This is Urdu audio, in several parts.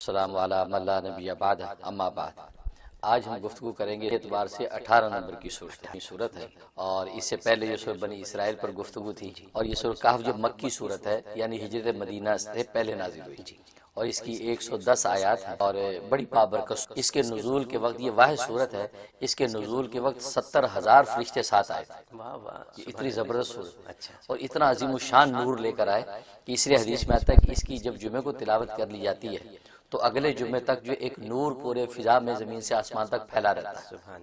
السلام علی من لا نبی بعد اما بعد۔ آج ہم گفتگو کریں گے اعتبار سے 18 نمبر کی صورت ہے، اور اس سے پہلے یہ سورہ بنی اسرائیل پر گفتگو تھی، اور یہ سورہ کہف جو مکی صورت ہے یعنی ہجرت مدینہ سے پہلے نازل ہوئی، اور اس کی 110 آیات ہیں اور بڑی بابرکت۔ اس کے نزول کے وقت یہ واحد صورت ہے، اس کے نزول کے وقت 70,000 فرشتے ساتھ آئے تھے۔ یہ اتنی زبردست صورت اور اتنا عظیم الشان نور لے کر آئے کہ اس لیے حدیث میں آتا ہے کہ اس کی جب جمعے کو تلاوت کر لی جاتی ہے تو اگلے جمعے تک جو ایک نور پورے فضا میں زمین سے آسمان تک پھیلا رہتا ہے،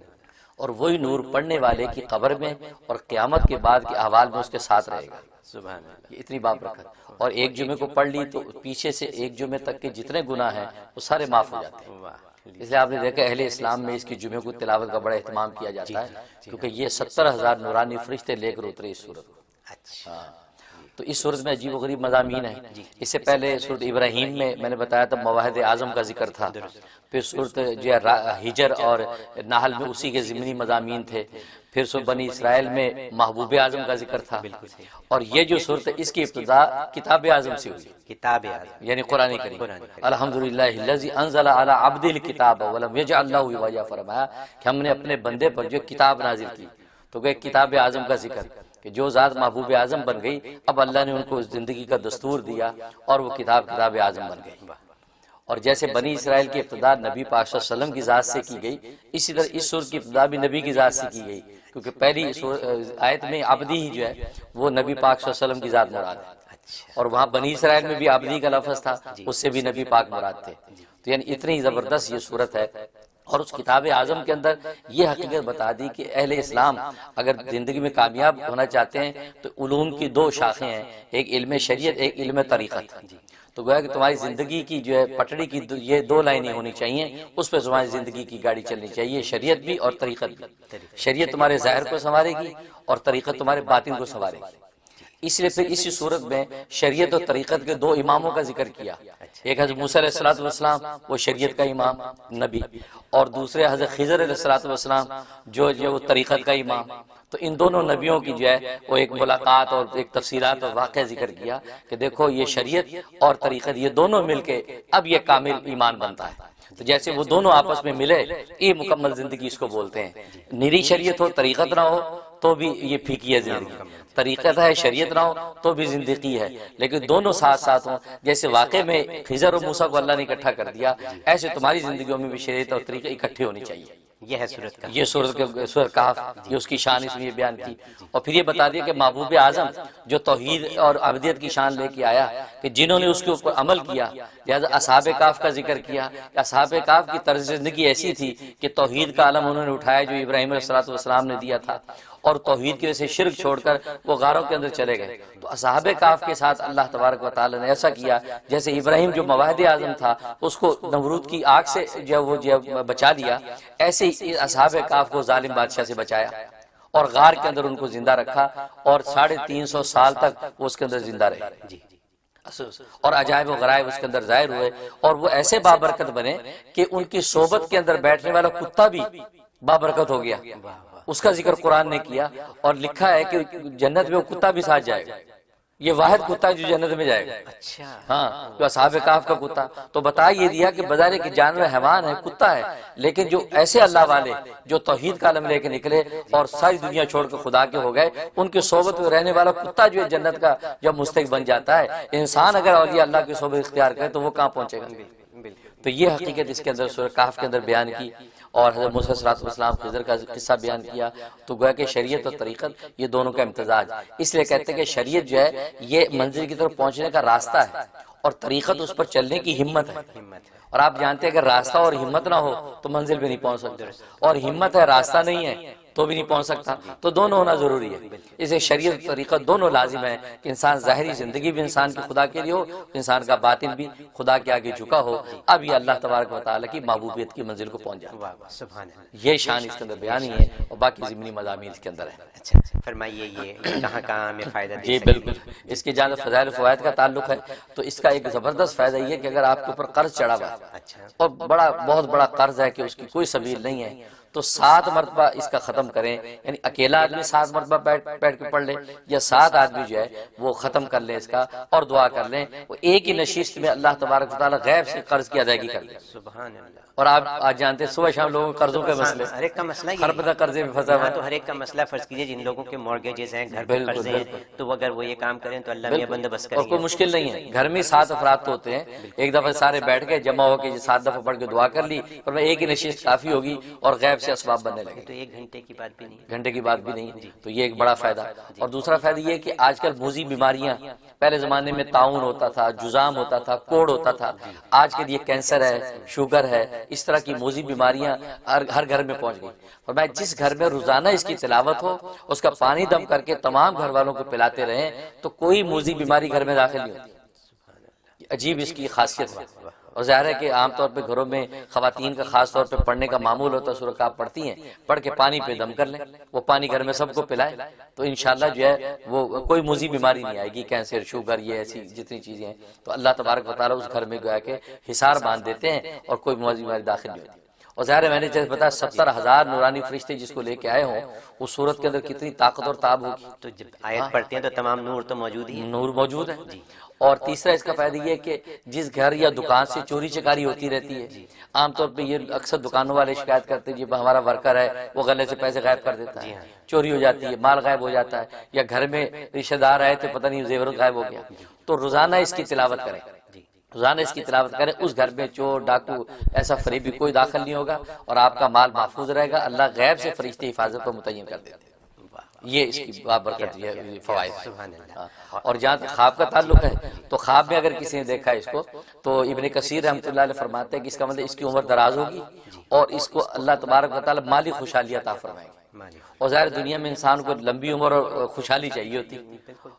اور وہی نور پڑھنے والے کی قبر میں اور قیامت کے بعد کے احوال میں اس کے ساتھ رہے گا۔ یہ اتنی بابرکت، اور ایک جمعے کو پڑھ لی تو پیچھے سے ایک جمعے تک کے جتنے گناہ ہیں وہ سارے معاف ہو جاتے ہیں۔ اس لیے آپ نے دیکھا اہل اسلام میں اس کی جمعے کو تلاوت کا بڑا اہتمام کیا جاتا ہے، کیونکہ یہ 70,000 نورانی فرشتے لے کر اترے اس صورت کو۔ تو اس صورت میں عجیب و غریب مضامین ہیں۔ اس سے پہلے صورت ابراہیم میں نے بتایا تھا مواہد اعظم کا ذکر تھا، پھر صورت جو ہجر اور نحل میں اسی کے ضمنی مضامین تھے، پھر صورت بنی اسرائیل میں محبوب اعظم کا ذکر تھا، اور یہ جو صورت اس کی ابتدا کتاب اعظم سے ہوئی، کتاب اعظم یعنی قرآن کریم۔ الحمدللہ الذی انزل علی عبدہ الکتاب ولم یجعل لہ عوجا، فرمایا کہ ہم نے اپنے بندے پر جو کتاب نازل کی، تو کہ کتاب اعظم کا ذکر کہ جو ذات محبوب اعظم بن گئی، اب اللہ نے ان کو زندگی کا دستور دیا اور وہ کتاب اعظم بن گئی۔ اور جیسے بنی اسرائیل کی ابتدا نبی پاک صلی اللہ علیہ وسلم کی ذات سے کی گئی، اسی طرح اس سورت کی ابتدا بھی نبی کی ذات سے کی گئی، کیونکہ پہلی آیت میں عبدی ہی جو ہے وہ نبی پاک صلی اللہ علیہ وسلم کی ذات مراد ہے، اور وہاں بنی اسرائیل میں بھی عبدی کا لفظ تھا، اس سے بھی نبی پاک مراد تھے۔ تو یعنی اتنی زبردست یہ صورت ہے، اور اس کتاب اعظم کے اندر یہ حقیقت بتا دی کہ اہل اسلام اگر زندگی میں کامیاب ہونا چاہتے ہیں تو علوم کی دو شاخیں ہیں، ایک علم شریعت، ایک علم طریقت۔ تو گویا کہ تمہاری زندگی کی جو ہے پٹڑی کی یہ دو لائنیں ہونی چاہیے، اس پہ تمہاری زندگی کی گاڑی چلنی چاہیے، شریعت بھی اور طریقت بھی۔ شریعت تمہارے ظاہر کو سنوارے گی اور طریقت تمہارے باطن کو سنوارے گی۔ اس لیے پھر اسی صورت میں شریعت اور طریقت کے دو اماموں کا ذکر کیا، ایک حضرت موسیٰ علیہ السلام وہ شریعت کا امام نبی، اور دوسرے حضرت خضر علیہ السلام جو وہ طریقت کا امام۔ تو ان دونوں نبیوں کی جو ہے وہ ایک ملاقات اور ایک تفصیلات اور واقعہ ذکر کیا کہ دیکھو یہ شریعت اور طریقت یہ دونوں مل کے اب یہ کامل ایمان بنتا ہے۔ تو جیسے وہ دونوں آپس میں ملے، یہ مکمل زندگی اس کو بولتے ہیں۔ نری شریعت ہو طریقت نہ ہو تو بھی یہ پھیکی ہے زندگی، طریقت ہے شریعت نہ ہو تو بھی زندگی ہے، لیکن دونوں ساتھ ساتھ ہوں۔ جیسے واقع میں خضر اور موسیٰ کو اللہ نے اکٹھا کر دیا، ایسے تمہاری زندگیوں میں بھی شریعت اور طریقہ اکٹھے ہونی چاہیے۔ یہ ہے سورت کہف، یہ اس کی شان اس میں بیان کی، اور پھر یہ بتا دیا کہ محبوب اعظم جو توحید اور عبدیت کی شان لے کے آیا، کہ جنہوں نے اس کے اوپر عمل کیا، لہذا اصحاب کہف کا ذکر کیا کہ اصحاب کہف کی طرز زندگی ایسی تھی کہ توحید کا علم انہوں نے اٹھایا جو ابراہیم علیہ السلام نے دیا تھا، اور توحید کی وجہ سے شرک چھوڑ کر وہ غاروں کے اندر چلے گئے۔ تو اصحاب کہف کے ساتھ اللہ تبارک و تعالی نے ایسا کیا جیسے ابراہیم جو مواہد اعظم تھا اس کو نمرود کی آگ سے جو بچا لیا، ایسے ہی اصحاب کہف کو ظالم بادشاہ سے بچایا، اور غار کے اندر ان کو زندہ رکھا، اور 350 سال تک وہ اس کے اندر زندہ رہے، اور عجائب و غرائب اس کے اندر ظاہر ہوئے، اور وہ ایسے بابرکت بنے کہ ان کی صحبت کے اندر بیٹھنے والا کتا بھی بابرکت ہو گیا۔ اس کا ذکر قرآن نے کیا، اور لکھا ہے کہ جنت میں وہ کتا بھی ساتھ جائے گا، یہ واحد کتا جو جنت میں جائے گا۔ ہاں، جو اصحاب کہف کا کتا۔ تو بتا یہ دیا کہ بظاہر کہ جانور حیوان ہے، کتا ہے، لیکن جو ایسے اللہ والے جو توحید کا علم لے کے نکلے اور ساری دنیا چھوڑ کے خدا کے ہو گئے، ان کی صحبت میں رہنے والا کتا جو ہے جنت کا جب مستحق بن جاتا ہے۔ انسان اگر اولیاء اللہ کی صحبت اختیار کرے تو وہ کہاں پہنچے گا؟ تو یہ حقیقت اس کے اندر سورہ کہف کے اندر بیان کی، اور حضرت موسیٰ علیہ السلام خضر کا قصہ بیان کیا۔ تو گویا کہ شریعت اور طریقت یہ دونوں کا امتزاج، اس لیے کہتے ہیں کہ شریعت جو ہے یہ منزل کی طرف پہنچنے کا راستہ ہے، اور طریقت اس پر چلنے کی ہمت ہے۔ اور آپ جانتے ہیں کہ راستہ اور ہمت نہ ہو تو منزل پہ نہیں پہنچ سکتے، اور ہمت ہے راستہ نہیں ہے تو بھی نہیں پہنچ سکتا، تو دونوں ہونا ضروری ہے۔ اسے شریعت طریقت دونوں لازم ہے کہ انسان ظاہری زندگی بھی انسان کی خدا کے لیے ہو، انسان کا باطن بھی خدا کے آگے جھکا ہو، اب یہ اللہ تبارک و تعالیٰ کی محبوبیت کی منزل کو پہنچ جائے۔ یہ شان اس کے اندر بیانی ہے، اور باقی ضمنی مضامین اس کے اندر ہے۔ اچھا فرمائیے یہ کہاں کہاں ہمیں فائدہ دے؟ جی بالکل، اس کے جہاں فضائل و فوائد کا تعلق ہے تو اس کا ایک زبردست فائدہ یہ کہ اگر آپ کے اوپر قرض چڑھا ہوا ہے اور بہت بڑا قرض ہے کہ اس کی کوئی سبیل نہیں ہے، تو 7 مرتبہ اس کا ختم کریں، یعنی اکیلا آدمی 7 مرتبہ بیٹھ کے پڑھ لے، یا 7 آدمی جو ہے وہ ختم کر لیں اس کا اور دعا کر لیں، وہ ایک ہی نشست میں اللہ تبارک و تعالیٰ غیب سے قرض کی ادائیگی کر دے۔ سبحان اللہ۔ اور آپ آج جانتے ہیں صبح شام لوگوں کے قرضوں کے مسئلے، ہر ایک کا مسئلہ یہ ہر بندہ قرضے میں پھنسا ہوا ہے۔ تو ہر ایک کا مسئلہ فرض کیجئے جن لوگوں کے مورگیجز ہیں، گھر پہ قرضے ہیں، تو اگر وہ یہ کام کریں تو اللہ میاں بندوبست کریں اور گے۔ کوئی مشکل نہیں ہے، گھر میں 7 افراد تو ہوتے ہیں، ایک دفعہ سارے بیٹھ گئے جمع ہو کے 7 دفعہ پڑھ کے دعا کر لی، اور میں ایک ہی نشست کافی ہوگی اور غیب سے اسباب بننے لگے، تو 1 گھنٹے کی بات بھی نہیں۔ گھنٹے کی بات بھی نہیں، تو یہ ایک بڑا فائدہ۔ اور دوسرا فائدہ یہ ہے کہ آج کل موذی بیماریاں، پہلے زمانے میں طاعون ہوتا تھا، جذام ہوتا تھا، کوڑ ہوتا تھا، آج کے لیے کینسر ہے، شوگر ہے، اس طرح کی موذی بیماریاں ہر گھر میں پہنچ گئی۔ اور میں جس گھر میں روزانہ اس کی تلاوت ہو، اس کا پانی دم کر کے تمام گھر والوں کو پلاتے رہیں تو کوئی موذی بیماری گھر میں داخل نہیں ہوتی۔ عجیب اس کی خاصیت ہے۔ اور ظاہر ہے کہ عام طور پہ گھروں میں خواتین کا خاص طور پہ پڑھنے کا معمول ہوتا ہے، سورہ کہف پڑھتی ہیں، پڑھ کے پانی پہ دم کر لیں، وہ پانی گھر میں سب کو پلائیں تو انشاءاللہ جو ہے وہ کوئی موذی بیماری نہیں آئے گی، کینسر، شوگر، یہ ایسی جتنی چیزیں ہیں تو اللہ تبارک و تعالیٰ اس گھر میں گویا کہ حصار باندھ دیتے ہیں اور کوئی موذی بیماری داخل نہیں ہوتی۔ اور ظاہر ہے میں نے جیسے بتایا 70,000 نورانی فرشتے جس کو لے کے آئے ہوں، اس صورت کے اندر کتنی طاقت اور تاب ہوگی، تو جب آیت پڑھتے ہیں تو تمام نور تو موجود ہی ہے۔ نور موجود ہے۔ اور تیسرا اس کا فائدہ یہ ہے کہ جس گھر یا دکان سے چوری چکاری ہوتی رہتی ہے، عام طور پہ یہ اکثر دکانوں والے شکایت کرتے ہیں جب ہمارا ورکر ہے وہ غلے سے پیسے غائب کر دیتا ہے، چوری ہو جاتی ہے، مال غائب ہو جاتا ہے، یا گھر میں رشتہ دار آئے تھے پتہ نہیں زیورات غائب ہو گیا، تو روزانہ اس کی تلاوت کریں، روزانہ اس کی تلاوت کریں، اس گھر میں چور، ڈاکو، ایسا فریبی کوئی داخل نہیں ہوگا اور آپ کا مال محفوظ رہے گا، اللہ غیب سے فرشتے حفاظت کو متعین کر دیتے ہیں۔ یہ اس کی بابرکت یہ فوائد ہے۔ اور جہاں تک خواب کا تعلق ہے تو خواب میں اگر کسی نے دیکھا اس کو تو ابن کثیر رحمۃ اللہ علیہ فرماتے ہیں کہ اس کا مطلب اس کی عمر دراز ہوگی اور اس کو اللہ تبارک و تعالیٰ مالی خوشحالی عطا فرمائے گا۔ اور ظاہر دنیا میں انسان کو لمبی عمر اور خوشحالی چاہیے ہوتی،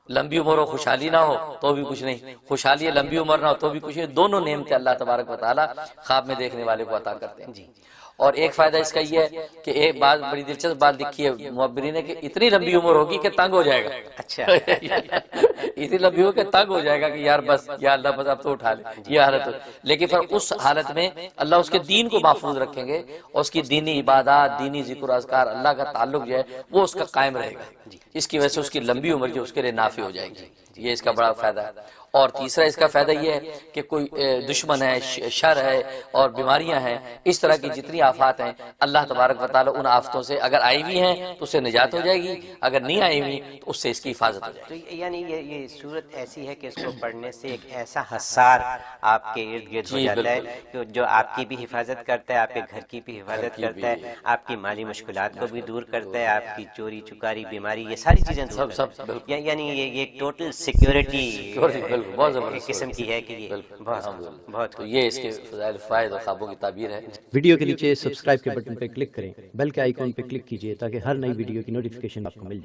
لمبی عمر اور خوشحالی نہ ہو تو بھی کچھ نہیں، خوشحالی لمبی عمر نہ ہو تو بھی کچھ نہیں، دونوں نعمتیں اللہ تبارک و تعالیٰ خواب میں دیکھنے والے کو عطا کرتے ہیں۔ اور ایک فائدہ اس کا یہ ہے کہ ایک بات بڑی دلچسپ بات لکھی ہے معبرین نے کہ اتنی لمبی عمر ہوگی کہ تنگ ہو جائے گا، اچھا اتنی لمبی ہو کہ تنگ ہو جائے گا کہ یار بس یا اللہ بس اب تو اٹھا لے، یہ حالت ہو، لیکن پھر اس حالت میں اللہ اس کے دین کو محفوظ رکھیں گے اور اس کی دینی عبادات، دینی ذکر و اذکار، اللہ کا تعلق جو ہے وہ اس کا قائم رہے گا، اس کی وجہ سے اس کی لمبی عمر جو اس کے لیے نافع ہو جائے گی، یہ اس کا بڑا فائدہ ہے۔ اور تیسرا اس کا فائدہ یہ ہے کہ کوئی دشمن ہے، شر ہے اور بیماریاں ہیں، اس طرح کی جتنی آفات ہیں اللہ تبارک و تعالیٰ ان آفتوں سے اگر آئی ہوئی ہیں تو اس سے نجات ہو جائے گی، اگر نہیں آئی ہوئی تو اس سے اس کی حفاظت ہو جائے گی۔ تو یعنی یہ صورت ایسی ہے کہ اس کو پڑھنے سے ایک ایسا حصار آپ کے ارد گرد ہو جاتا ہے کہ جو آپ کی بھی حفاظت کرتا ہے، آپ کے گھر کی بھی حفاظت کرتا ہے، آپ کی مالی مشکلات کو بھی دور کرتا ہے، آپ کی چوری چکاری بیماری یہ ساری چیزیں دور کرتا ہے۔ یعنی یہ ایک ٹوٹل سیکیورٹی بہت زبردست قسم کی ہے کہ یہ بہت تو یہ اس کے فضائل فوائد اور خوابوں کی تعبیر ہے۔ ویڈیو کے نیچے سبسکرائب کے بٹن پر کلک کریں، بیل کے آئیکن پر کلک کیجئے تاکہ ہر نئی ویڈیو کی نوٹیفیکیشن آپ کو مل جائے۔